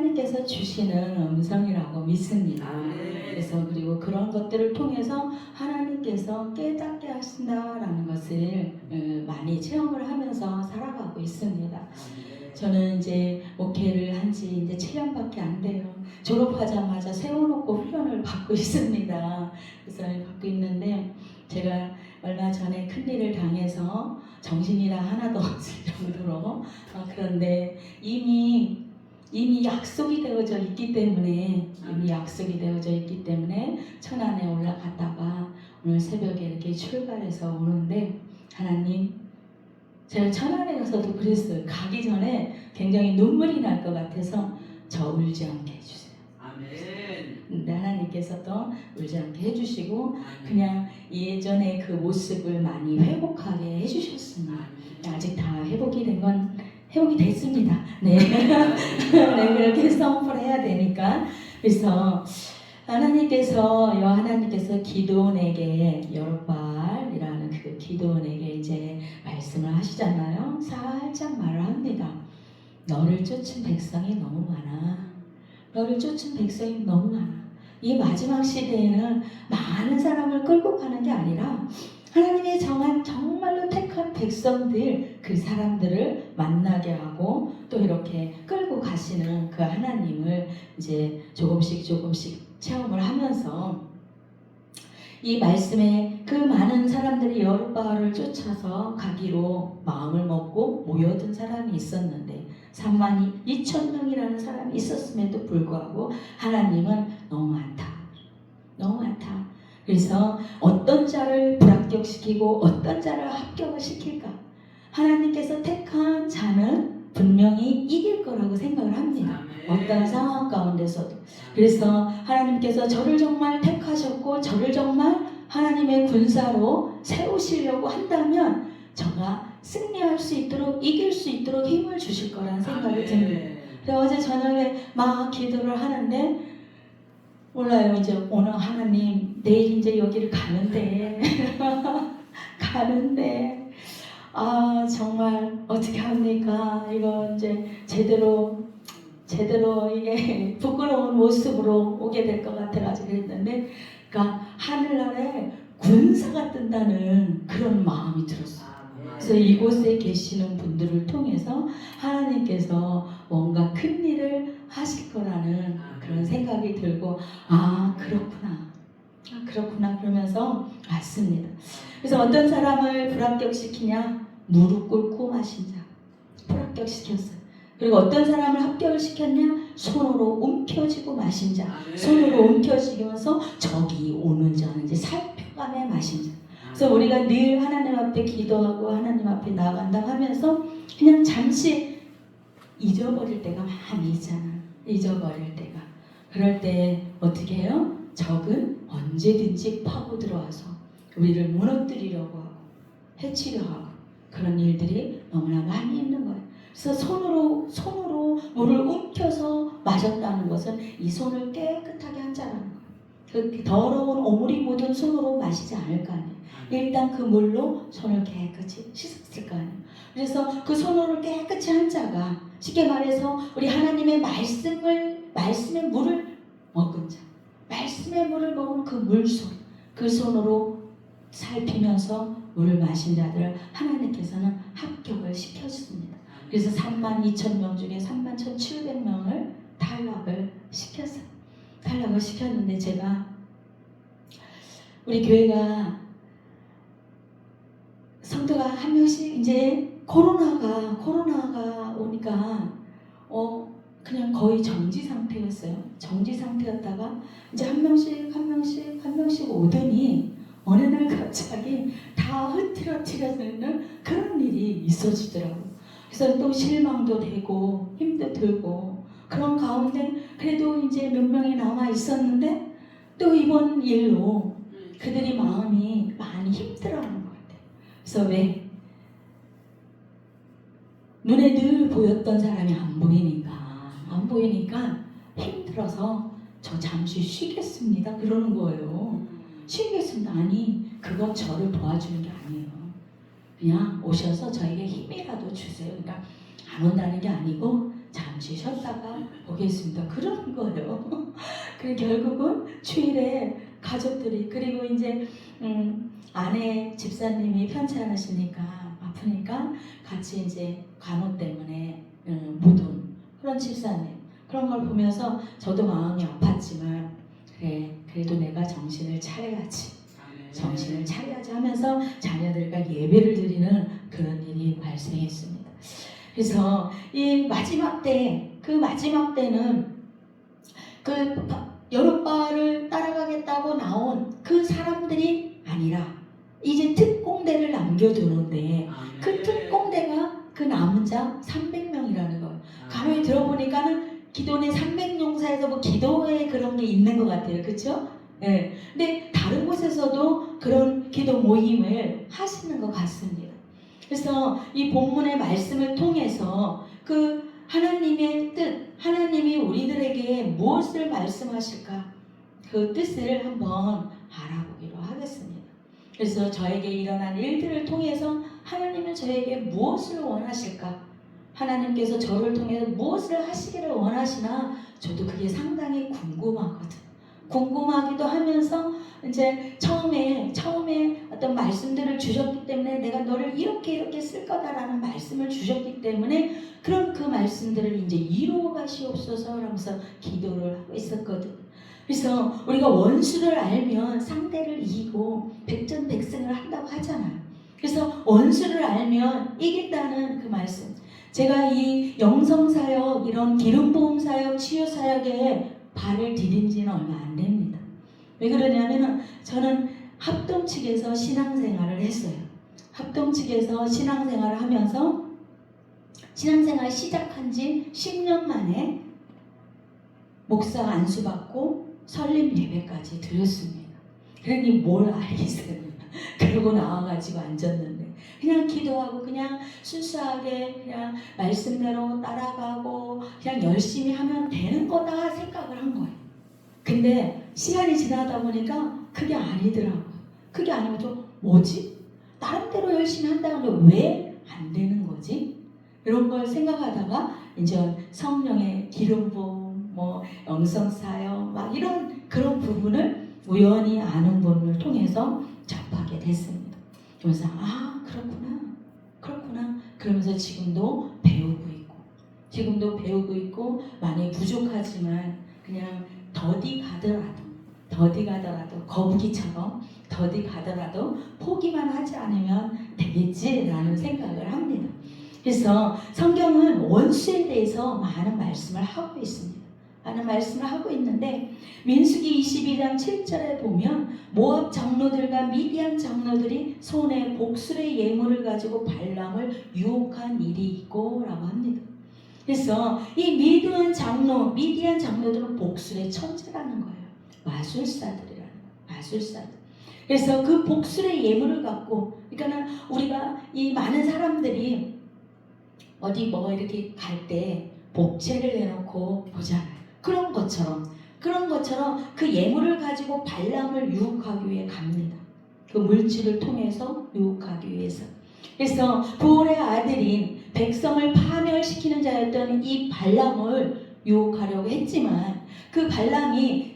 하나님께서 주시는 음성이라고 믿습니다. 그래서 그리고 그런 것들을 통해서 하나님께서 깨닫게 하신다라는 것을 많이 체험을 하면서 살아가고 있습니다. 저는 이제 목회를 한 지 이제 7년밖에 안 돼요. 졸업하자마자 세워놓고 훈련을 받고 있습니다. 그래서 받고 있는데 제가 얼마 전에 큰일을 당해서 정신이랑 하나도 없을 정도로 그런데 이미 약속이 되어져 있기 때문에 천안에 올라갔다가 오늘 새벽에 이렇게 출발해서 오는데 하나님, 제가 천안에 가서도 그랬어요. 가기 전에 굉장히 눈물이 날 것 같아서 저 울지 않게 해주세요. 아멘. 근데 하나님께서도 울지 않게 해주시고 그냥 예전의 그 모습을 많이 회복하게 해주셨습니다. 아직 다 회복이 됐습니다. 네. 네, 그렇게 선포를 해야 되니까. 그래서 하나님께서 기드온에게 여룻발이라는 그 기드온에게 이제 말씀을 하시잖아요. 살짝 말을 합니다. 너를 쫓은 백성이 너무 많아. 이 마지막 시대에는 많은 사람을 끌고 가는 게 아니라 하나님의 정말로 택한 백성들, 그 사람들을 만나게 하고 또 이렇게 끌고 가시는 그 하나님을 이제 조금씩 체험을 하면서 이 말씀에 그 많은 사람들이 여룻바알을 쫓아서 가기로 마음을 먹고 모여든 사람이 있었는데 32,000명이라는 사람이 있었음에도 불구하고 하나님은 너무 많다. 그래서 어떤 자를 불합격시키고 어떤 자를 합격을 시킬까? 하나님께서 택한 자는 분명히 이길 거라고 생각을 합니다. 어떤 상황 가운데서도. 그래서 하나님께서 저를 정말 택하셨고 저를 정말 하나님의 군사로 세우시려고 한다면 저가 승리할 수 있도록 이길 수 있도록 힘을 주실 거라는 생각이 듭니다. 그래서 어제 저녁에 막 기도를 하는데 몰라요. 이제 오늘 하나님 내일 이제 여기를 가는데 정말 어떻게 합니까? 이거 이제 제대로 이게 부끄러운 모습으로 오게 될 것 같아가지고 그랬는데 그러니까 하늘나라에 군사가 뜬다는 그런 마음이 들었어요. 그래서 이곳에 계시는 분들을 통해서 하나님께서 뭔가 큰 일을 하실 거라는 그런 생각이 들고 그렇구나 그러면서 왔습니다. 그래서 어떤 사람을 불합격시키냐? 무릎 꿇고 마신 자 불합격시켰어요. 그리고 어떤 사람을 합격을 시켰냐? 손으로 움켜쥐고 마신 자. 손으로 움켜쥐면서 저기 오는 자는 이제 살펴가며 마신 자. 그래서 우리가 늘 하나님 앞에 기도하고 하나님 앞에 나아간다고 하면서 그냥 잠시 잊어버릴 때가 많이 있잖아. 잊어버릴 때가. 그럴 때 어떻게 해요? 적은 언제든지 파고 들어와서 우리를 무너뜨리려고 하고 해치려 하고 그런 일들이 너무나 많이 있는 거예요. 그래서 손으로 물을 움켜서 마셨다는 것은 이 손을 깨끗하게 한 자라는 거예요. 그 더러운 오물이 묻은 손으로 마시지 않을 거 아니에요. 일단 그 물로 손을 깨끗이 씻었을 거 아니에요. 그래서 그 손으로 깨끗이 한 자가 쉽게 말해서 우리 하나님의 말씀의 물을 먹은 자, 말씀의 물을 먹은 그 물손, 그 손으로 살피면서 물을 마신 자들을 하나님께서는 합격을 시켜주십니다. 그래서 32,000명 중에 31,700명을 탈락을 시켰어요. 탈락을 시켰는데 제가 우리 교회가 성도가 한 명씩 이제 코로나가 오니까 그냥 거의 정지 상태였어요. 정지 상태였다가 이제 한 명씩 오더니 어느 날 갑자기 다 흐트러뜨려지는 그런 일이 있어지더라고요. 그래서 또 실망도 되고 힘도 들고 그런 가운데 그래도 이제 몇 명이 남아 있었는데 또 이번 일로 그들이 마음이 많이 힘들어하는 것 같아요. 그래서 왜? 눈에 늘 보였던 사람이 안 보이니까 힘들어서 저 잠시 쉬겠습니다 그러는 거예요. 쉬겠습니다. 아니 그건 저를 도와주는 게 아니에요. 그냥 오셔서 저에게 힘이라도 주세요. 그러니까 안 온다는 게 아니고 잠시 쉬었다가 오겠습니다. 그런 거예요. 그리고 결국은 주일에 가족들이 그리고 이제 아내 집사님이 편찮으시니까 아프니까 같이 이제 간호 때문에 묻은 그런 집사님 그런 걸 보면서 저도 마음이 아팠지만 그래 그래도 내가 정신을 차려야지 정신을 차려야지 하면서 자녀들과 예배를 드리는 그런 일이 발생했습니다. 그래서 이 마지막 때, 그 마지막 때는 그 여룻바를 따라가겠다고 나온 그 사람들이 아니라 이제 특공대를 남겨두는데 그 특공대가 그 남은 자 300명이라는 거예요. 가만히 들어보니까는 기도원의 300용사에서 뭐 기도회 그런 게 있는 것 같아요. 그렇죠? 네. 근데 다른 곳에서도 그런 기도 모임을 하시는 것 같습니다. 그래서 이 본문의 말씀을 통해서 그 하나님의 뜻, 하나님이 우리들에게 무엇을 말씀하실까? 그 뜻을 한번 알아보기로 하겠습니다. 그래서 저에게 일어난 일들을 통해서 하나님은 저에게 무엇을 원하실까? 하나님께서 저를 통해서 무엇을 하시기를 원하시나? 저도 그게 상당히 궁금하거든. 궁금하기도 하면서 이제 처음에 어떤 말씀들을 주셨기 때문에 내가 너를 이렇게 쓸 거다라는 말씀을 주셨기 때문에 그런 그 말씀들을 이제 이루어 가시옵소서 하면서 기도를 하고 있었거든. 그래서 우리가 원수를 알면 상대를 이기고 백전백승을 한다고 하잖아요. 그래서 원수를 알면 이긴다는 그 말씀. 제가 이 영성사역, 이런 기름부음사역, 치유사역에 발을 디딘 지는 얼마 안 됩니다. 왜 그러냐면은 저는 합동 측에서 신앙생활을 했어요. 합동 측에서 신앙생활을 하면서 신앙생활 시작한 지 10년 만에 목사 안수받고 설립 예배까지 드렸습니다. 그러니 뭘 알겠어요. 그러고 나와가지고 앉았는데 그냥 기도하고 그냥 순수하게 그냥 말씀대로 따라가고 그냥 열심히 하면 되는 거다 생각을 한 거예요. 근데 시간이 지나다 보니까 그게 아니더라고요. 그게 아니면 좀 뭐지? 나름대로 열심히 한다는데 왜 안 되는 거지? 이런 걸 생각하다가 이제 성령의 기름부음, 뭐 영성사역 막 이런 그런 부분을 우연히 아는 분을 통해서 접하게 됐습니다. 그러면서 그렇구나 그러면서 지금도 배우고 있고 많이 부족하지만 그냥 더디 가더라도 거북이처럼 더디 가더라도 포기만 하지 않으면 되겠지라는 생각을 합니다. 그래서 성경은 원수에 대해서 많은 말씀을 하고 있습니다. 많은 말씀을 하고 있는데 민수기 22장 7절에 보면 모압 장로들과 미디안 장로들이 손에 복술의 예물을 가지고 발람을 유혹한 일이 있고 라고 합니다. 그래서 이 미디안 장로들은 복술의 천재라는 거예요. 마술사들이라는 거예요. 마술사들. 그래서 그 복술의 예물을 갖고 그러니까 우리가 이 많은 사람들이 어디 뭐 이렇게 갈 때 복채를 내놓고 보잖아요. 그런 것처럼 그 예물을 가지고 발람을 유혹하기 위해 갑니다. 그 물질을 통해서 유혹하기 위해서. 그래서 부올의 아들인 백성을 파멸시키는 자였던 이 발람을 유혹하려고 했지만 그 발람이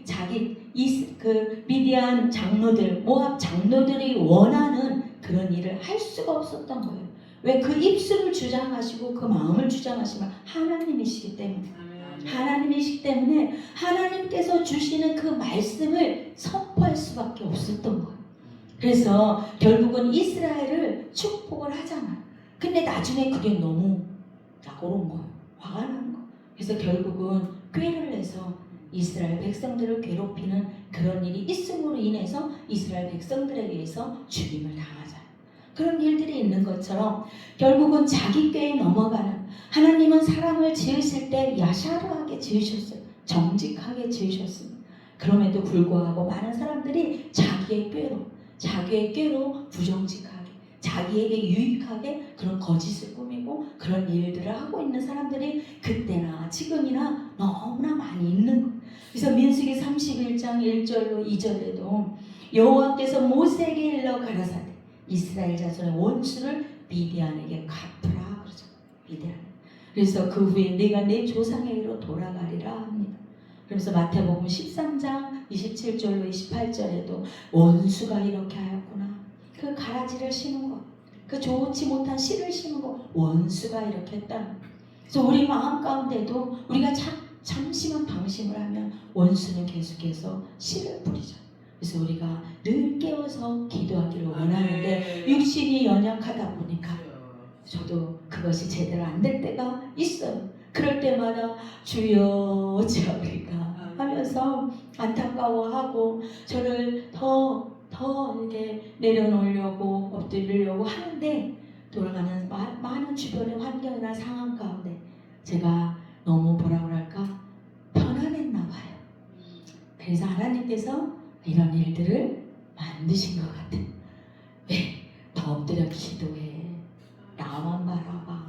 그 미디안 장로들, 모압 장로들이 원하는 그런 일을 할 수가 없었던 거예요. 왜? 그 입술을 주장하시고 그 마음을 주장하시면 하나님이시기 때문에 하나님께서 주시는 그 말씀을 선포할 수밖에 없었던 거예요. 그래서 결국은 이스라엘을 축복을 하잖아요. 근데 나중에 그게 너무 나고른 거예요. 화가 나는 거예요. 그래서 결국은 꾀를 내서 이스라엘 백성들을 괴롭히는 그런 일이 있음으로 인해서 이스라엘 백성들에 의해서 죽임을 당하잖아요. 그런 일들이 있는 것처럼 결국은 자기 꾀에 넘어가는, 하나님은 사람을 지으실 때 야샤르하게 지으셨어요. 정직하게 지으셨습니다. 그럼에도 불구하고 많은 사람들이 자기의 꾀로 부정직하게, 자기에게 유익하게 그런 거짓을 꾸미고 그런 일들을 하고 있는 사람들이 그때나 지금이나 너무나 많이 있는 거예요. 그래서 민수기 31장 1절로 2절에도 여호와께서 모세에게 일러 가라사대 이스라엘 자손의 원수를 미디안에게 갚으라 그러죠. 미디안. 그래서 그 후에 내가 내 조상에게로 돌아가리라 합니다. 그래서 마태복음 13장 27절로 28절에도 원수가 이렇게 하였구나. 그 가라지를 심은 것, 그 좋지 못한 씨를 심은 것, 원수가 이렇게 했다. 그래서 우리 마음 가운데도 우리가 잠시만 방심을 하면 원수는 계속해서 씨를 뿌리죠. 그래서 우리가 늘 깨워서 기도하기를 원하는데 육신이 연약하다 보니까 저도 그것이 제대로 안 될 때가 있어요. 그럴 때마다 주여 우리가 하면서 안타까워하고 저를 더 이렇게 내려놓으려고 엎드리려고 하는데 돌아가는 많은 주변의 환경이나 상황 가운데 제가 너무 뭐라 그럴까 편안했나 봐요. 그래서 하나님께서 이런 일들을 만드신 것 같아요. 왜? 더 엎드려 기도해. 나만 바라봐.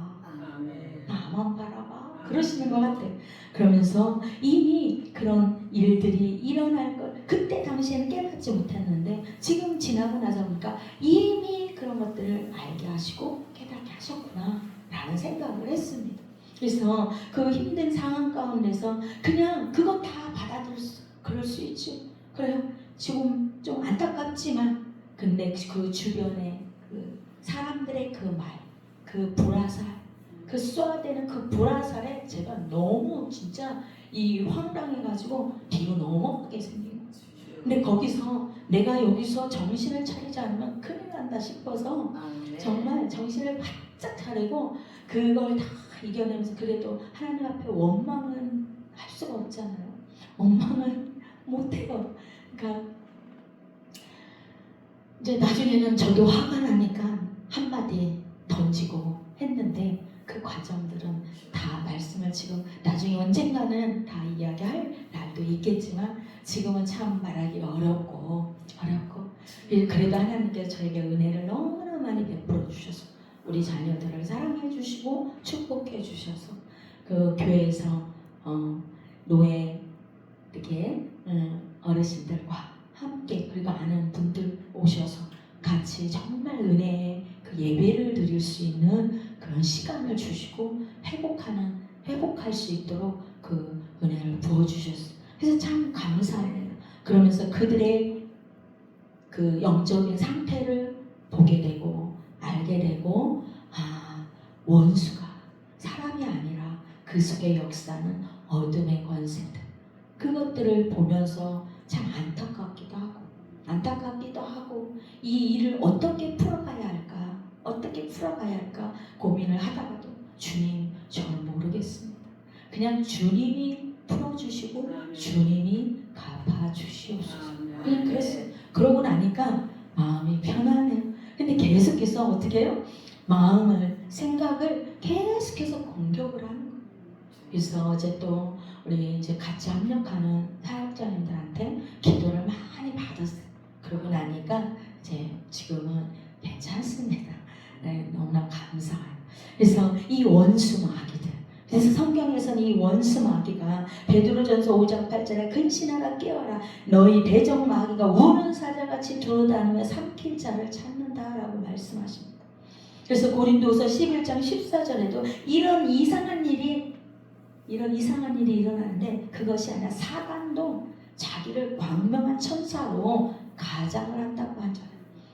나만 바라봐. 그러시는 것 같아요. 그러면서 이미 그런 일들이 일어날 걸 그때 당시에는 깨닫지 못했는데 지금 지나고 나서 보니까 이미 그런 것들을 알게 하시고 깨닫게 하셨구나 라는 생각을 했습니다. 그래서 그 힘든 상황 가운데서 그냥 그거 다 그럴 수 있지. 그래요. 지금 좀 안타깝지만 근데 그 주변에 그 사람들의 그 말, 그 불화살, 그 쏘아대는 그 불화살에 제가 너무 진짜 이 황당해가지고 뒤로 넘어가게 생긴 거죠. 근데 거기서 내가 여기서 정신을 차리지 않으면 큰일 난다 싶어서 정말 정신을 바짝 차리고 그걸 다 이겨내면서 그래도 하나님 앞에 원망은 할 수가 없잖아요. 원망은 못해요. 그러니까 이제 나중에는 저도 화가 나니까 한마디 던지고 했는데 그 과정들은 다 말씀을 지금 나중에 언젠가는 다 이야기할 날도 있겠지만 지금은 참 말하기 어렵고 그래도 하나님께서 저에게 은혜를 너무나 많이 베풀어 주셔서 우리 자녀들을 사랑해 주시고 축복해 주셔서 그 교회에서 노예 이렇게 어르신들과 함께 그리고 아는 분들 오셔서 같이 정말 은혜의 그 예배를 드릴 수 있는 그런 시간을 주시고 회복할 수 있도록 그 은혜를 부어주셨어요. 그래서 참 감사해요. 그러면서 그들의 그 영적인 상태를 보게 되고 알게 되고 원수가 사람이 아니라 그 속의 역사는 어둠의 권세들 그것들을 보면서 참 안타깝기도 하고 이 일을 어떻게 풀어가야 할까 고민을 하다가도 주님 저는 모르겠습니다. 그냥 주님이 풀어주시고 주님이 갚아주시옵소서. 그냥 그랬어요. 그러고 나니까 마음이 편하네요. 근데 계속해서 어떻게 해요? 생각을 계속해서 공격을 하는 거예요. 그래서 어제 또 우리 이제 같이 합력하는 사역자님들한테 기도를 많이 받았어요. 그러고 나니까 이제 지금은 괜찮습니다. 네, 너무나 감사해요. 그래서 이 원수 마귀들, 그래서 성경에서는 이 원수 마귀가 베드로전서 5장 8절에 근신하라 깨어라 너희 대적 마귀가 우는 사자같이 돌아다니며 삼킬 자를 찾는다라고 말씀하십니다. 그래서 고린도서 11장 14절에도 이런 이상한 일이 일어나는데 그것이 아니라 사단도 자기를 광명한 천사로 가장을 한다고 하잖아요.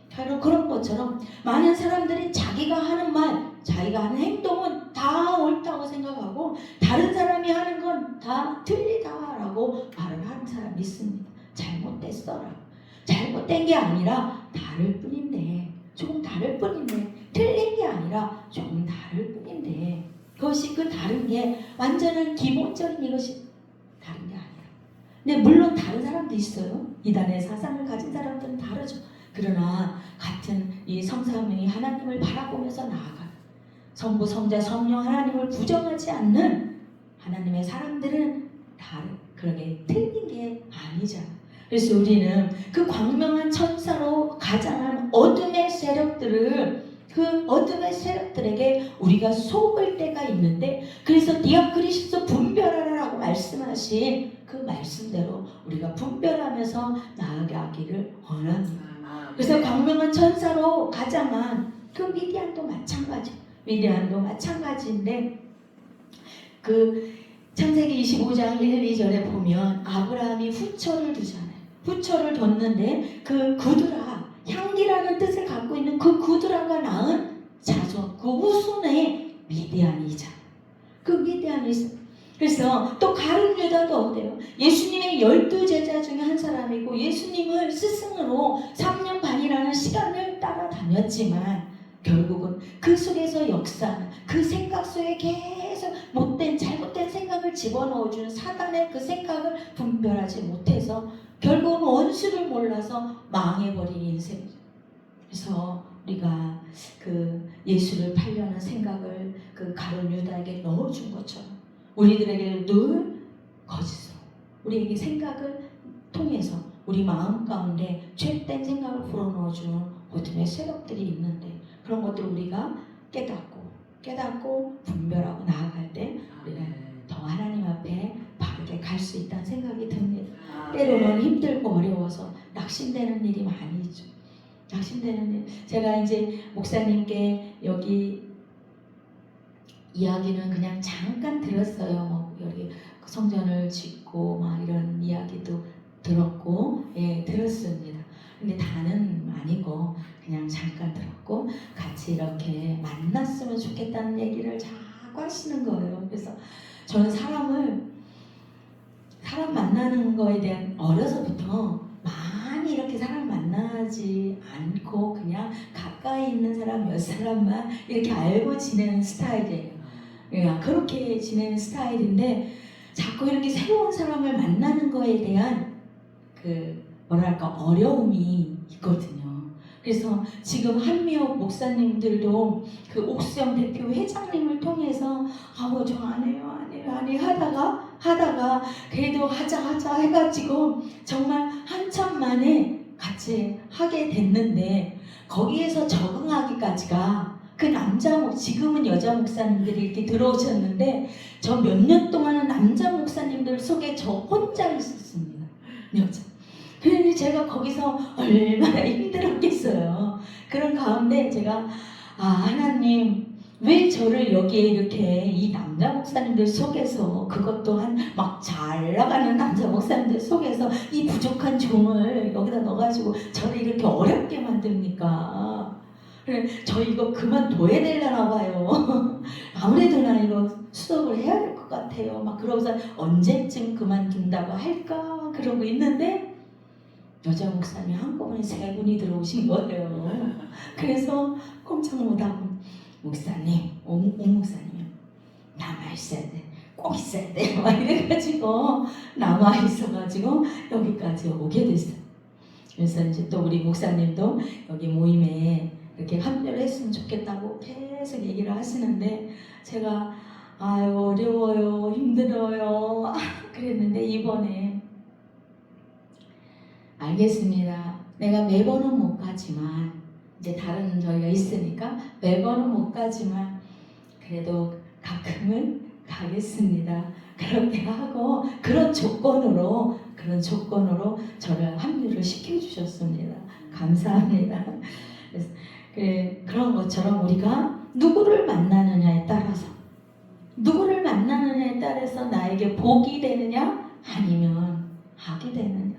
바로 그런 것처럼 많은 사람들이 자기가 하는 말, 자기가 하는 행동은 다 옳다고 생각하고 다른 사람이 하는 건 다 틀리다라고 말을 하는 사람이 있습니다. 잘못됐어라고. 잘못된 게 아니라 다를 뿐인데 조금 다를 뿐인데 틀린 게 아니라 조금 다를 뿐인데 그것이 그 다른 게 완전한 기본적인 이것이 다른 게 아니라 근데 물론 다른 사람도 있어요. 이단의 사상을 가진 사람들은 다르죠. 그러나 같은 이 성삼위 하나님을 바라보면서 나아가는 성부 성자 성령 하나님을 부정하지 않는 하나님의 사람들은 그렇게 틀린 게 아니잖아. 그래서 우리는 그 광명한 천사로 가장한 어둠의 세력들을 그 어둠의 세력들에게 우리가 속을 때가 있는데 그래서 디아크리시스 분별하라라고 말씀하신 그 말씀대로 우리가 분별하면서 나아가기를 원합니다. 그래서 광명한 천사로 가장한 그 미디안도 마찬가지인데 그 창세기 25장 1, 2절에 보면 아브라함이 후처를 두잖아요. 후처를 뒀는데 그 구두라, 향기라는 뜻을 갖고 있는 그 구두라가 낳은 자손, 그 후손의 미디안이자. 그 미디안이 있어요. 그래서 또 가룟 유다도 어때요? 예수님의 12제자 중에 한 사람이고 예수님을 스승으로 3년 반이라는 시간을 따라다녔지만 결국은 그 속에서 역사하는 그 생각 속에 계속 못된 잘못된 생각을 집어넣어주는 사단의 그 생각을 분별하지 못해서 결국은 원수를 몰라서 망해버린 인생이죠. 그래서 우리가 그 예수를 팔려는 생각을 그 가룟 유다에게 넣어준 것처럼 우리들에게 늘 거짓으로 우리에게 생각을 통해서 우리 마음 가운데 죄된 생각을 불어넣어주는 어둠의 세력들이 있는데 그런 것들을 우리가 깨닫고 분별하고 나아갈 때 우리가 더 하나님 앞에 바르게 갈 수 있다는 생각이 듭니다. 때로는 힘들고 어려워서 낙심되는 일이 많이 있죠. 낙심되는 일. 제가 이제 목사님께 여기 이야기는 그냥 잠깐 들었어요. 뭐 여기 성전을 짓고 막 이런 이야기도 들었고, 들었습니다. 근데 다는 아니고 그냥 잠깐 들었고 같이 이렇게 만났으면 좋겠다는 얘기를 자꾸 하시는 거예요. 그래서 저는 사람 만나는 거에 대한 어려서부터 많이 이렇게 사람 만나지 않고 그냥 가까이 있는 사람 몇 사람만 이렇게 알고 지내는 스타일이에요. 그렇게 지내는 스타일인데 자꾸 이렇게 새로운 사람을 만나는 거에 대한 그 뭐랄까 어려움이 있거든요. 그래서 지금 한미옥 목사님들도 그 옥수영 대표 회장님을 통해서 저 안 해요 하다가 그래도 하자 해가지고 정말 한참 만에 같이 하게 됐는데 거기에서 적응하기까지가 그 남자 지금은 여자 목사님들이 이렇게 들어오셨는데 저 몇 년 동안은 남자 목사님들 속에 저 혼자 있었습니다. 여자. 그러니 제가 거기서 얼마나 힘들었겠어요. 그런 가운데 제가 하나님 왜 저를 여기에 이렇게 이 남자 목사님들 속에서 그것 또한 막 잘 나가는 남자 목사님들 속에서 이 부족한 종을 여기다 넣어가지고 저를 이렇게 어렵게 만듭니까? 그래, 저 이거 그만둬야 되려나 봐요. 아무래도 나 이거 수업을 해야 될 것 같아요. 막 그러고서 언제쯤 그만둔다고 할까 그러고 있는데 여자 목사님이 한꺼번에 3분이 들어오신 거예요. 그래서 꼼짝 못하고 목사님, 오 목사님 남아 있어야 돼. 꼭 있어야 돼. 막 이래가지고 남아 있어가지고 여기까지 오게 됐어요. 그래서 이제 또 우리 목사님도 여기 모임에 이렇게 합류를 했으면 좋겠다고 계속 얘기를 하시는데 제가 어려워요, 힘들어요 그랬는데 이번에 알겠습니다. 내가 매번은 못 가지만 이제 다른 저희가 있으니까 매번은 못 가지만 그래도 가끔은 가겠습니다. 그렇게 하고 그런 조건으로 저를 합류를 시켜주셨습니다. 감사합니다. 그래서 그런 것처럼 우리가 누구를 만나느냐에 따라서 나에게 복이 되느냐 아니면 악이 되느냐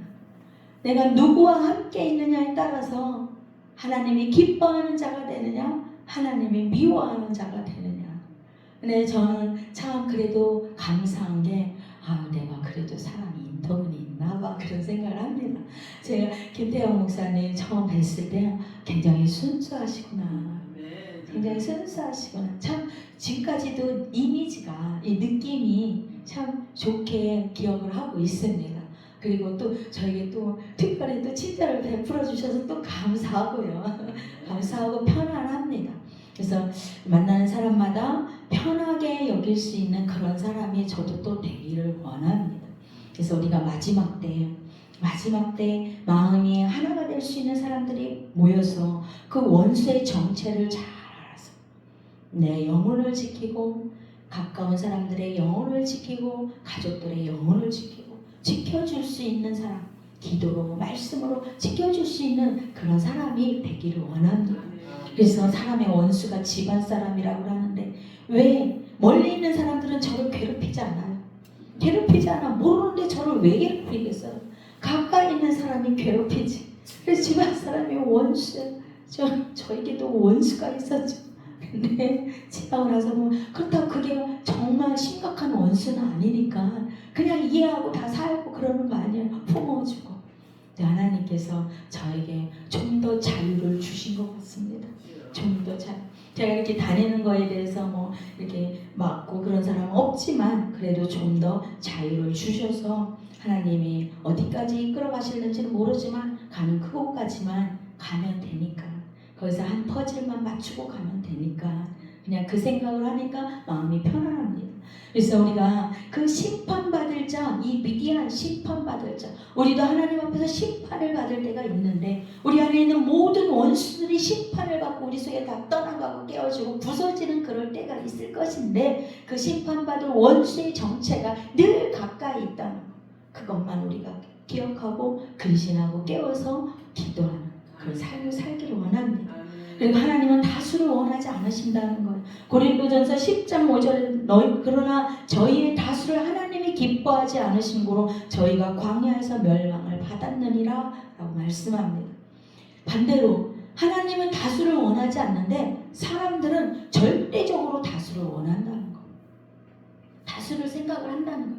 내가 누구와 함께 있느냐에 따라서 하나님이 기뻐하는 자가 되느냐 하나님이 미워하는 자가 되느냐. 근데 저는 참 그래도 감사한 게 내가 그래도 사람이 인터뷰이 있나 봐 그런 생각을 합니다. 제가 김태형 목사님 처음 뵀을 때 굉장히 순수하시구나. 굉장히 순수하시구나. 참 지금까지도 이미지가 이 느낌이 참 좋게 기억을 하고 있습니다. 그리고 또 저에게 또 특별히 또 친절을 베풀어 주셔서 또 감사하고요. 감사하고 편안합니다. 그래서 만나는 사람마다 편하게 여길 수 있는 그런 사람이 저도 또 되기를 원합니다. 그래서 우리가 마지막 때 마음이 하나가 될 수 있는 사람들이 모여서 그 원수의 정체를 잘 알아서 내 영혼을 지키고 가까운 사람들의 영혼을 지키고 가족들의 영혼을 지키고 지켜줄 수 있는 사람, 기도로 말씀으로 지켜줄 수 있는 그런 사람이 되기를 원합니다. 그래서 사람의 원수가 집안 사람이라고 하는데 왜 멀리 있는 사람들은 저를 괴롭히지 않아요. 괴롭히지 않아. 모르는데 저를 왜 괴롭히겠어요? 가까이 있는 사람이 괴롭히지. 그래서 집안 사람이 원수예요. 저에게도 원수가 있었죠. 근데 지나고 나서 뭐 그렇다고 그게 정말 심각한 원수는 아니니까 그냥 이해하고 다 살고 그러는 거 아니에요. 품어주고. 하나님께서 저에게 좀 더 자유를 주신 것 같습니다. 좀 더 자유. 제가 이렇게 다니는 거에 대해서 뭐 이렇게 막고 그런 사람은 없지만 그래도 좀 더 자유를 주셔서 하나님이 어디까지 이끌어 가실는지는 모르지만 가는 그곳까지만 가면 되니까 거기서 한 퍼즐만 맞추고 가면 되니까 그냥 그 생각을 하니까 마음이 편안합니다. 그래서 우리가 그 심판받을 자, 이 미디안 심판받을 자, 우리도 하나님 앞에서 심판을 받을 때가 있는데 우리 안에 있는 모든 원수들이 심판을 받고 우리 속에 다 떠나가고 깨어지고 부서지는 그럴 때가 있을 것인데 그 심판받을 원수의 정체가 늘 가까이 있다는 것, 그것만 우리가 기억하고 근신하고 깨워서 기도하는 그런 삶을 살기를 원합니다. 그리고 하나님은 다수를 원하지 않으신다는 거예요. 고린도전서 10장 5절에 그러나 저희의 다수를 하나님이 기뻐하지 않으신 고로 저희가 광야에서 멸망을 받았느니라 라고 말씀합니다. 반대로 하나님은 다수를 원하지 않는데 사람들은 절대적으로 다수를 원한다는 거. 다수를 생각을 한다는 거.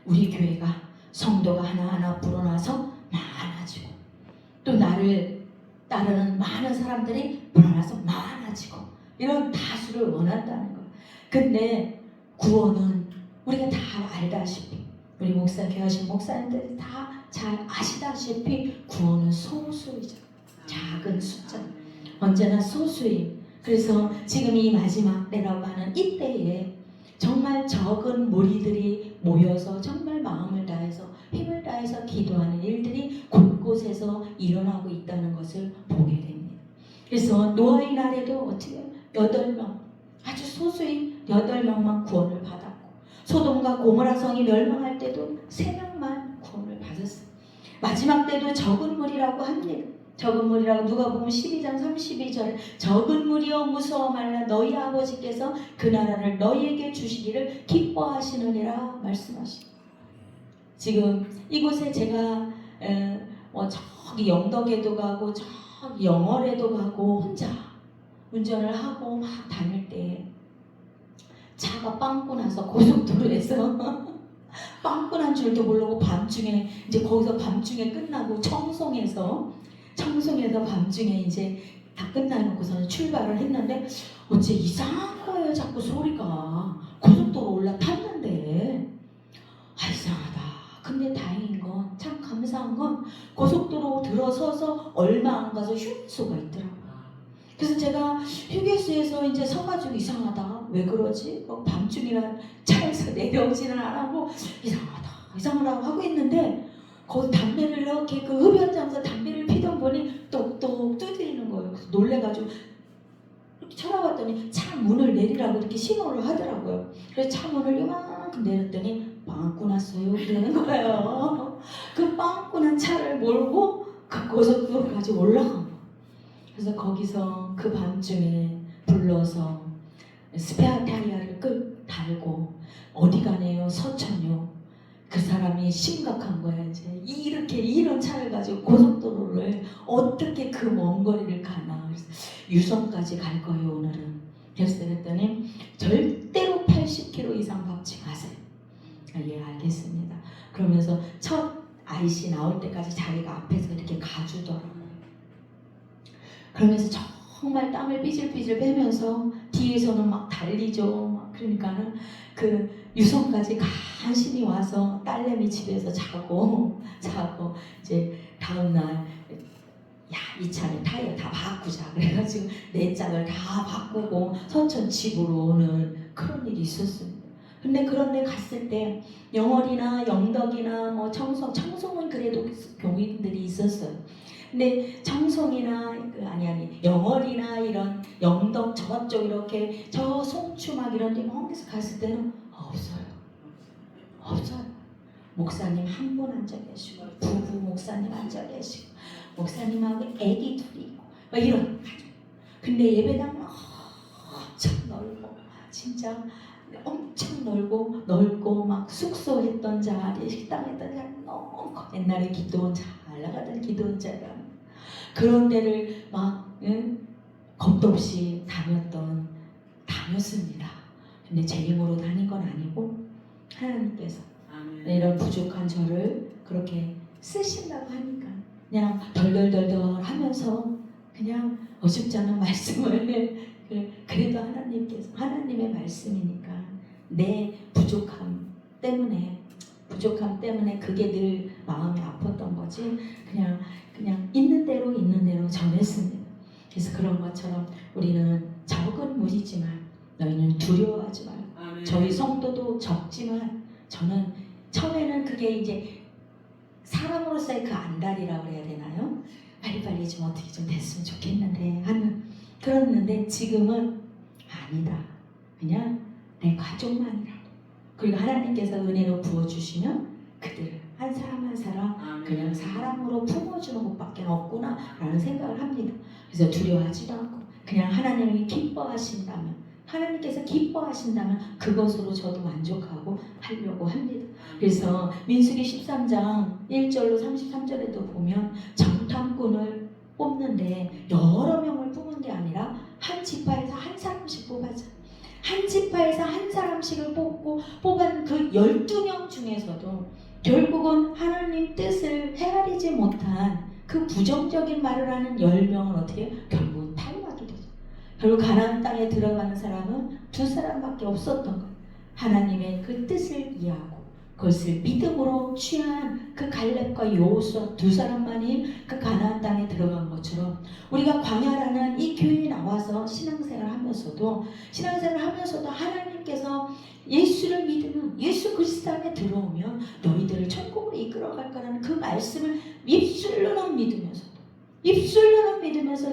우리 교회가 성도가 하나하나 불어나서 많아지고 또 나를 따르는 많은 사람들이 불어나서 많아지고 이런 다수를 원한다는 거예요. 근데 구원은 우리가 다 알다시피 우리 목사 교하신 목사님들이 다 잘 아시다시피 구원은 소수이죠. 작은 숫자. 언제나 소수임. 그래서 지금 이 마지막 때라고 하는 이때에 정말 적은 무리들이 모여서 정말 마음을 다해서 힘을 다해서 기도하는 일들이 곳곳에서 일어나고 있다는 것을 보게 됩니다. 그래서 노아의 날에도 어떻게 8명 아주 소수인 8명만 구원을 받았고 소돔과 고모라 성이 멸망할 때도 3명만 구원을 받았어요. 마지막 때도 적은 무리라고 합니다. 적은 무리라고 누가복음 12장 32절에 적은 무리여 무서워 말라 너희 아버지께서 그 나라를 너희에게 주시기를 기뻐하시느니라 말씀하십니다. 지금 이곳에 제가 저기 영덕에도 가고 저기 영월에도 가고 혼자 운전을 하고 막 다닐 때 차가 빵꾸 나서 고속도로에서 빵꾸 난 줄도 모르고 밤중에 이제 거기서 밤중에 끝나고 청송에서 밤중에 이제 다 끝나놓고서는 출발을 했는데 어째 이상한 거예요. 자꾸 소리가 고속도로 올라탔는데 이상하다. 근데 다행인 건 참 감사한 건 고속도로 들어서서 얼마 안 가서 휴게소가 있더라고요. 그래서 제가 휴게소에서 이제 서가지고 이상하다. 왜 그러지? 밤중이라 차에서 내려오지는 않고 이상하다고 하고 있는데 거기 담배를 이렇게 그 흡연장에서 담배를 피던 분이 똑똑 두드리는 거예요. 그래서 놀래가지고 이렇게 쳐다봤더니 차 문을 내리라고 이렇게 신호를 하더라고요. 그래서 차 문을 이만큼 내렸더니 빵꾸 났어요. 그러는 거예요. 그 빵꾸 난 차를 몰고 그 고속도로까지 올라간 거예요. 그래서 거기서 그 밤중에 불러서 스페어 타이어를 달고 어디 가네요? 서천요. 그 사람이 심각한 거야. 이제 이렇게 이런 차를 가지고 고속도로를 어떻게 그 먼 거리를 가나. 그래서 유성까지 갈 거예요 오늘은. 그랬더니 절대로 80km 이상 밟지 마세요. 예, 알겠습니다. 그러면서 첫 IC 나올 때까지 자기가 앞에서 이렇게 가주더라고요. 그러면서 정말 땀을 삐질삐질 빼면서 뒤에서는 막 달리죠. 막 그러니까는 그 유성까지 간신히 와서 딸내미 집에서 자고 이제 다음날 이 차는 타이어 다 바꾸자 그래가지고 내 짝을 다 바꾸고 서천 집으로 오는 그런 일이 있었습니다. 근데 그런 데 갔을 때 영월이나 영덕이나 뭐 청송은 그래도 교민들이 있었어요. 근데 청송이나 영월이나 이런 영덕 저쪽 이렇게 저 송추 막 이런 데 멀리서 갔을 때는 없어요. 목사님 한 분 앉아 계시고 부부 목사님 앉아 계시고 목사님하고 애기 둘이 있고 막 이런. 근데 예배당은 엄청 넓고 진짜 엄청 넓고 막 숙소했던 자리, 식당했던 자리 너무 커. 옛날에 기도원 잘 나가던 기도원 자리가 그런 데를 막 겁도 없이 다녔습니다. 근데 제 힘으로 다닌 건 아니고 하나님께서 이런 부족한 저를 그렇게 쓰신다고 하니까 그냥 덜덜덜덜 하면서 그냥 어줍지 않은 말씀을 그래도 하나님의 말씀이니까 내 부족함 때문에 그게 늘 마음이 아팠던 거지 그냥 있는 대로 전했습니다. 그래서 그런 것처럼 우리는 적은 무리지만 너희는 두려워하지 마라. 저희 성도도 적지만 저는 처음에는 그게 이제 사람으로서의 그 안달이라고 해야 되나요? 빨리빨리 좀 어떻게 좀 됐으면 좋겠는데 하는 그랬는데 지금은 아니다. 그냥 내 가족만이라도 그리고 하나님께서 은혜로 부어주시면 그들을 한 사람 한 사람 그냥 사람으로 품어주는 것밖에 없구나 라는 생각을 합니다. 그래서 두려워하지도 않고 그냥 하나님께서 기뻐하신다면 그것으로 저도 만족하고 하려고 합니다. 그래서 민수기 13장 1절로 33절에도 보면 정탐꾼을 뽑는데 여러 명을 뽑은 게 아니라 한 지파에서 한 사람씩 뽑았잖아요. 한 지파에서 한 사람씩을 뽑은 그 12명 중에서도 결국은 하나님 뜻을 헤아리지 못한 그 부정적인 말을 하는 10명은 어떻게 해요? 결국은 탈락이 되죠. 결국 가나안 땅에 들어가는 사람은 2사람밖에 없었던 거예요. 하나님의 그 뜻을 이해하고 그것을 믿음으로 취한 그 갈렙과 여호수아 2사람만이 그 가나안 땅에 들어간 것처럼 우리가 광야라는 이 교회에 나와서 신앙생활을 하면서도 하나님께서 예수를 믿으면 예수 그리스도 안에 들어오면 너희들을 천국으로 이끌어갈 거라는 그 말씀을 입술로는 믿으면서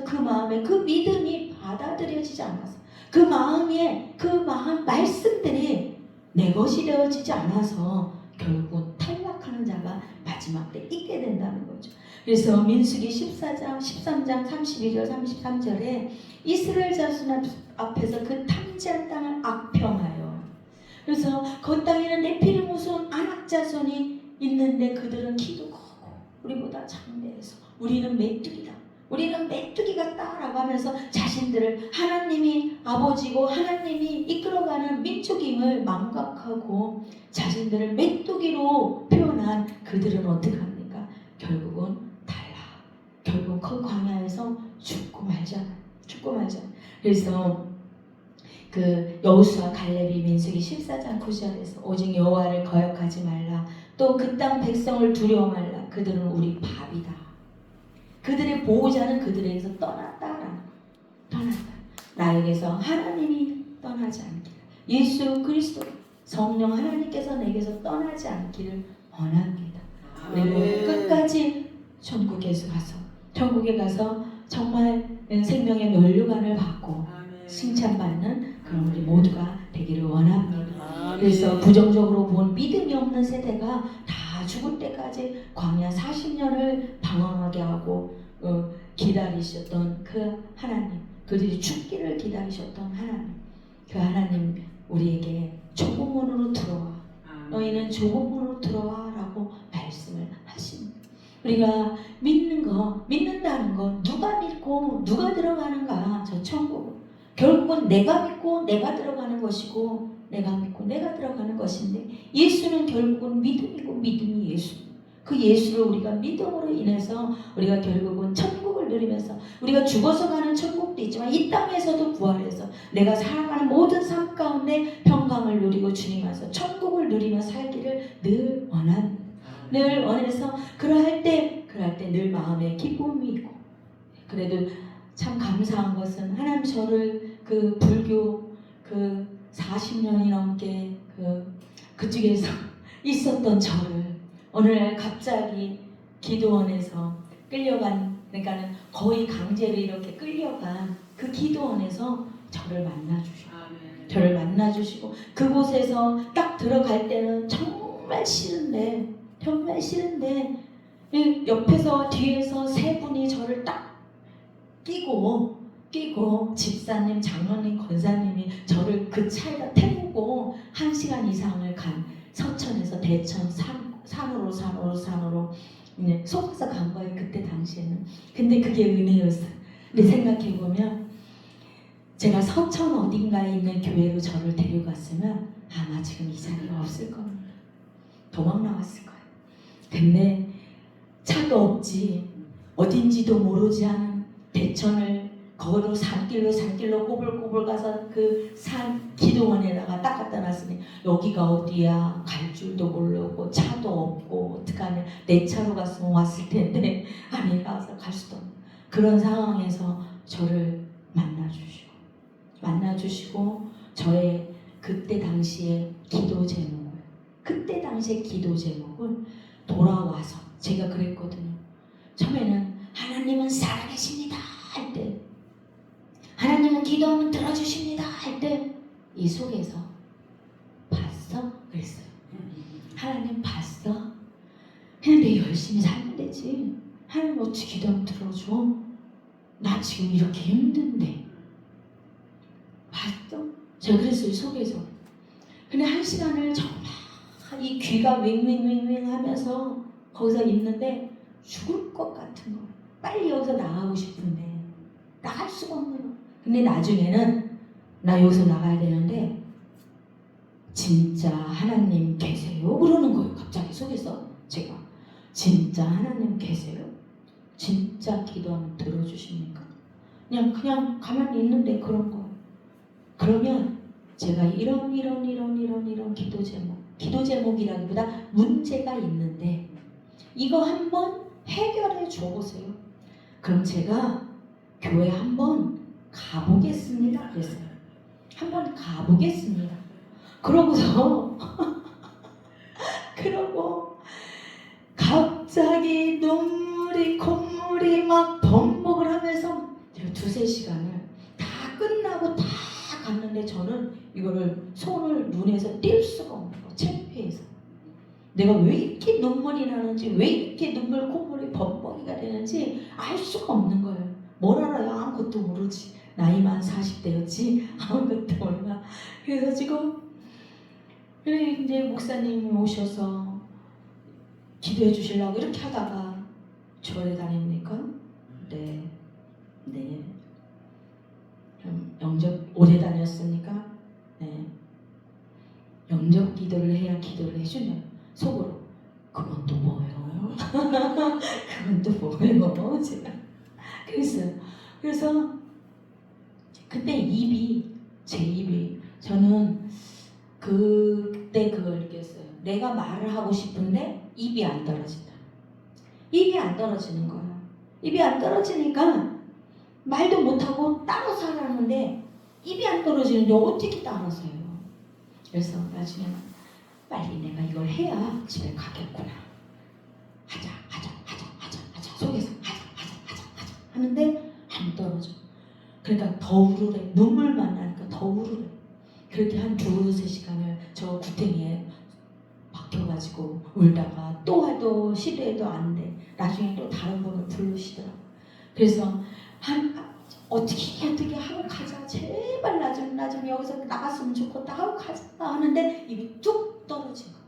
그 마음에 그 믿음이 받아들여지지 않아서 그 마음 말씀들이 내 것이 되어지지 않아서 결국 탈락하는 자가 마지막 때 있게 된다는 거죠. 그래서 민수기 13장 32절 33절에 이스라엘 자손 앞에서 그 탐지한 땅을 악평하여 그래서 그 땅에는 네피림 후손 아낙 자손이 있는데 그들은 키도 크고 우리보다 장대해서 우리는 메뚜기 같다 라고 하면서 자신들을 하나님이 아버지고 하나님이 이끌어가는 민족임을 망각하고 자신들을 메뚜기로 표현한 그들은 어떻게 합니까? 결국은 결국 그 광야에서 죽고 말잖아요. 그래서 그 여호수아 갈렙이 민수기 14장 9절에서 오직 여호와를 거역하지 말라 또 그 땅 백성을 두려워 말라 그들은 우리 밥이다. 그들의 보호자는 그들에게서 떠났다. 나에게서 하나님이 떠나지 않기를 예수 그리스도 성령 하나님께서 내게서 떠나지 않기를 원합니다. 그리고 끝까지 천국에 가서 정말 생명의 면류관을 받고 칭찬받는 그런 우리 모두가 되기를 원합니다. 그래서 부정적으로 본 믿음이 없는 세대가 다 죽을 때까지 광야 40년을 방황하게 하고 기다리셨던 그 하나님, 그들이 죽기를 기다리셨던 하나님, 그 하나님 우리에게 좁은 문으로 들어와 너희는 좁은 문으로 들어와 라고 말씀을 하십니다. 우리가 믿는다는 건 누가 믿고 누가 들어가는가? 저 천국 결국은 내가 믿고 내가 들어가는 것이고 내가 믿고 내가 들어가는 것인데 예수는 결국은 믿음이고 믿음이 예수. 그 예수를 우리가 믿음으로 인해서 우리가 결국은 천국을 누리면서 우리가 죽어서 가는 천국도 있지만 이 땅에서도 부활해서 내가 살아가는 모든 삶 가운데 평강을 누리고 주님 안에서 천국을 누리며 살기를 늘 원해서 그러할 때 늘 마음에 기쁨이 있고 그래도 참 감사한 것은 하나님 저를 그 불교 그 40년이 넘게 그쪽에서 있었던 저를 어느 날 갑자기 기도원에서 끌려간 그러니까는 거의 강제로 이렇게 끌려간 그 기도원에서 저를 만나주시고 그곳에서 딱 들어갈 때는 정말 싫은데 옆에서 뒤에서 세 분이 저를 딱 끼고 집사님, 장로님, 권사님이 저를 그 차에다 태우고 1시간 이상을 간 서천에서 대천 산으로 이제 속아서 간 거예요. 그때 당시에는. 근데 그게 은혜였어요. 근데 생각해보면 제가 서천 어딘가에 있는 교회로 저를 데려갔으면 아마 지금 이 자리에 없을 겁니다. 도망 나왔을 거예요. 근데 차도 없지, 어딘지도 모르지 않은 대천을 거기로 산길로 꼬불꼬불 가서 그 산 기도원에다가 딱 갖다 놨으니 여기가 어디야 갈 줄도 모르고 차도 없고 어떡하냐, 내 차로 갔으면 왔을 텐데 아니 가서 갈 수도 없는 그런 상황에서 저를 만나주시고 저의 그때 당시의 기도 제목을 돌아와서 제가 그랬거든요. 처음에는 하나님은 살아계십니다 할 때, 하나님은 기도하면 들어주십니다 할 때 이 속에서 봤어? 그랬어요. 하나님 봤어? 그냥 내 열심히 살면 되지. 하나님 어찌 기도하면 들어줘? 나 지금 이렇게 힘든데. 봤어? 제가 그랬어요. 속에서. 근데 1시간을 정말 이 귀가 윙윙 하면서 거기서 있는데 죽을 것 같은 거. 빨리 여기서 나가고 싶은데 나갈 수가 없는 거. 근데 나중에는 나 여기서 나가야 되는데 진짜 하나님 계세요? 그러는 거예요. 갑자기 속에서 제가 진짜 하나님 계세요? 진짜 기도하면 들어주십니까? 그냥 가만히 있는데 그런 거. 그러면 제가 이런 기도 제목이라기보다 문제가 있는데 이거 한번 해결해 줘보세요. 그럼 제가 교회 한번 가보겠습니다. 그랬어요. 한번 가보겠습니다. 그러고 갑자기 눈물이 콧물이 막 범벅을 하면서 제가 2-3시간을 다 끝나고 다 갔는데 저는 이거를 손을 눈에서 뗄 수가 없는 거예요. 창피해서. 내가 왜 이렇게 눈물이 나는지, 왜 이렇게 눈물 콧물이 범벅이가 되는지 알 수가 없는 거예요. 뭘 알아요? 아무것도 모르지. 나이만 40대였지 아무것도 몰라. 그래서 지금 이제 목사님이 오셔서 기도해 주시려고 이렇게 하다가 절에 다닙니까? 네. 영접 오래 다녔습니까? 네. 영접 기도를 해야 기도를 해주면 속으로 그건 또 뭐예요? 그건 또 뭐예요? 제가 그래서 그때 제 입이 저는 그때 그걸 느꼈어요. 내가 말을 하고 싶은데 입이 안 떨어진다. 입이 안 떨어지는 거야. 입이 안 떨어지니까 말도 못하고 따라서 하라는데 입이 안 떨어지는데 어떻게 따라서 해요? 그래서 나중에는 빨리 내가 이걸 해야 집에 가겠구나. 하자 속에서 하자 하는데 안 떨어져. 그러니까 더 우르래. 눈물만 나니까 더 우르래. 그렇게 한 2-3시간을 저 구탱이에 박혀가지고 울다가 또 해도 시도해도 안 돼. 나중에 또 다른 분을 부르시더라고. 그래서 어떻게 하고 가자. 제발 나 좀 여기서 나갔으면 좋겠다 하고 가자 하는데 입이 뚝 떨어진 거.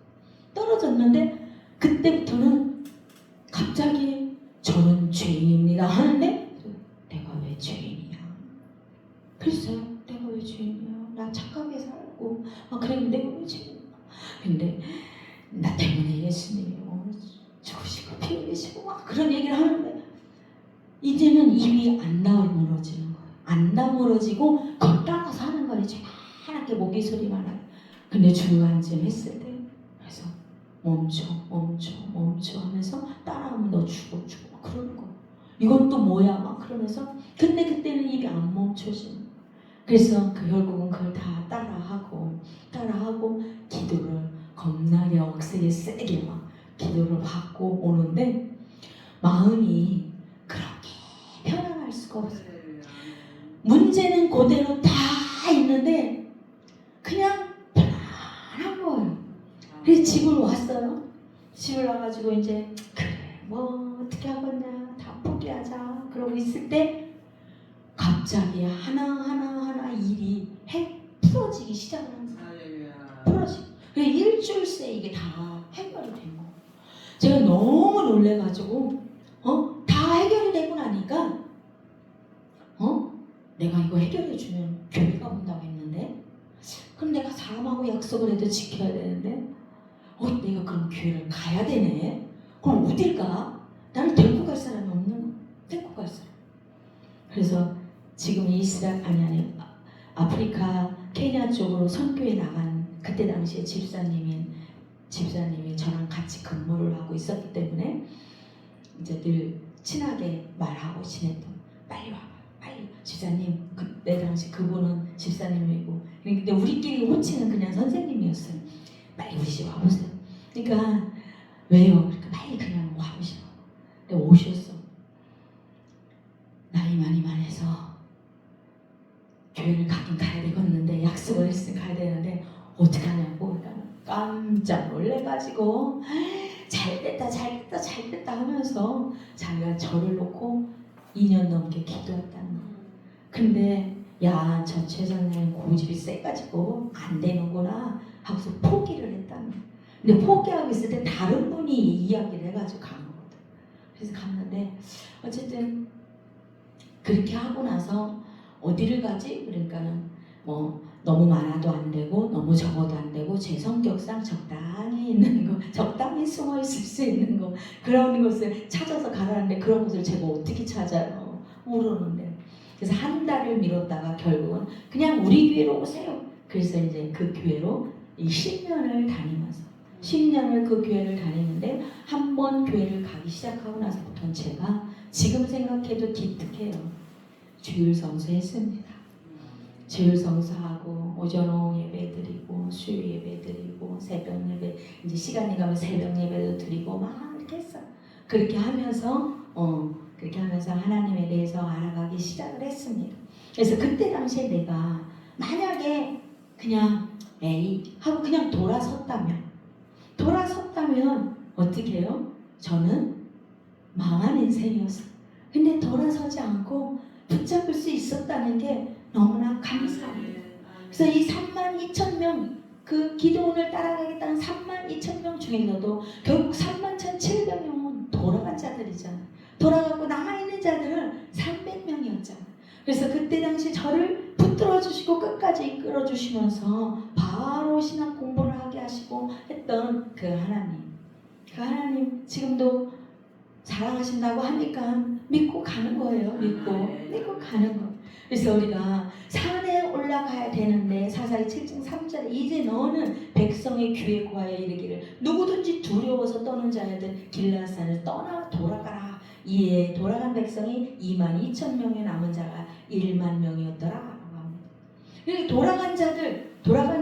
떨어졌는데 그때부터는 갑자기 저는 죄인입니다 하는데 내가 왜 죄인이야? 글쎄요. 내가 왜 죄인이야? 나 착하게 살고 그랬는데 내가 왜 죄인이야? 근데 나 때문에 예수님이 죽으시고 피 흘리시고 막 그런 얘기를 하는데 이제는 입이 안 나물어지는 거예요. 안 나물어지고 그걸 따라서 하는 거예요. 조그맣게 모기 소리만 나요. 근데 중간쯤 했을 때 그래서 멈춰 하면서 따라하면 너 죽어 막 그러는 거예요. 이건 또 뭐야 막 그러면서 근데 그때는 입이 안 멈춰지는 거예요. 그래서 결국은 그걸 다 따라하고 기도를 겁나게 억세게 세게 막 기도를 받고 오는데 마음이 그렇게 편안할 수가 없어요. 문제는 그대로 다 있는데 그냥 편안한 거예요. 그래서 집을 왔어요. 집을 와가지고 이제 그래 뭐 어떻게 하겠냐 다 포기하자 그러고 있을 때 갑자기 하나 일이 풀어지기 시작을 합니다. 일주일 새 이게 다 해결이 된 거. 제가 너무 놀래가지고 다 해결이 되고 나니까 내가 이거 해결해주면 교회가 온다고 했는데 그럼 내가 사람하고 약속을 해도 지켜야 되는데 내가 그럼 교회를 가야 되네. 그럼 어딜 가? 나를 데리고 갈 사람이 없는 거. 데리고 갈 사람. 그래서 지금 아프리카 케냐 쪽으로 선교에 나간 그때 당시에 집사님이 저랑 같이 근무를 하고 있었기 때문에 이제 늘 친하게 말하고 지냈던. 빨리 와봐, 빨리. 집사님, 그때 당시 그분은 집사님이고, 근데 우리끼리 호칭은 그냥 선생님이었어요. 빨리 우리 집 와보세요. 그러니까 왜요? 그러니까 빨리 그냥 와보시오. 근데 오셨어. 나이 많이 해서 교회를 가긴 가야 되겠는데 약속을 했으니 가야 되는데 어떡하냐고. 그러니까 깜짝 놀래가지고 잘됐다 하면서 자기가 저를 놓고 2년 넘게 기도했다는 거. 근데 야, 저 최선생 고집이 세가지고 안 되는구나 하고서 포기를 했다는 거. 근데 포기하고 있을 때 다른 분이 이야기를 해가지고 간 거거든. 그래서 갔는데 어쨌든 그렇게 하고 나서 어디를 가지? 그러니까는 너무 많아도 안 되고 너무 적어도 안 되고 제 성격상 적당히 있는 거, 적당히 숨어 있을 수 있는 거, 그런 곳을 찾아서 가라는데 그런 곳을 제가 어떻게 찾아요? 모르는데. 그래서 한 달을 미뤘다가 결국은 그냥 우리 교회로 오세요. 그래서 이제 그 교회로 이 10년을 다니면서 10년을 그 교회를 다니는데 한 번 교회를 가기 시작하고 나서부터는 제가 지금 생각해도 기특해요. 주일 성수했습니다. 주일 성수하고 오전 오후 예배 드리고 수요 예배 드리고 새벽 예배, 이제 시간이 가면 새벽 예배도 드리고 막 이렇게 했어. 그렇게 하면서 하나님에 대해서 알아가기 시작을 했습니다. 그래서 그때 당시에 내가 만약에 그냥 에이 하고 그냥 돌아섰다면 어떻게 해요? 저는 망한 인생이었어. 근데 돌아서지 않고 붙잡을 수 있었다는 게 너무나 감사합니다. 그래서 이 32,000명, 그 기도원을 따라가겠다는 32,000명 중에서도 결국 31,700명은 돌아간 자들이잖아. 돌아가고 남아있는 자들은 300명이었잖아. 그래서 그때 당시 저를 붙들어 주시고 끝까지 이끌어 주시면서 바로 신학 공부를 하게 하시고 했던 그 하나님 지금도 사랑하신다고 하니까 믿고 가는 거예요. 믿고 가는 거. 그래서 우리가 산에 올라가야 되는데 사사기 7장 3절에 이제 너는 백성의 귀에 고하여 이르기를 누구든지 두려워서 떠는 자녀들 길라산을 떠나 돌아가라. 이에 돌아간 백성이 22,000명의 남은 자가 1만 명이었더라. 돌아간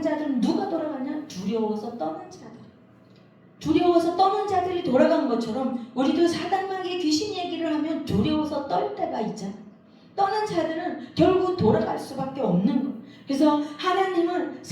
자들은 누가 돌아가냐? 두려워서 떠는 자들. 두려워서 떠는 자들이 돌아간 것처럼 우리도 사단마귀의 귀신 얘기를 하면 두려워서 떨 때가 있잖아. 떠는 자들은 결국 돌아갈 수밖에 없는 거. 그래서 하나님은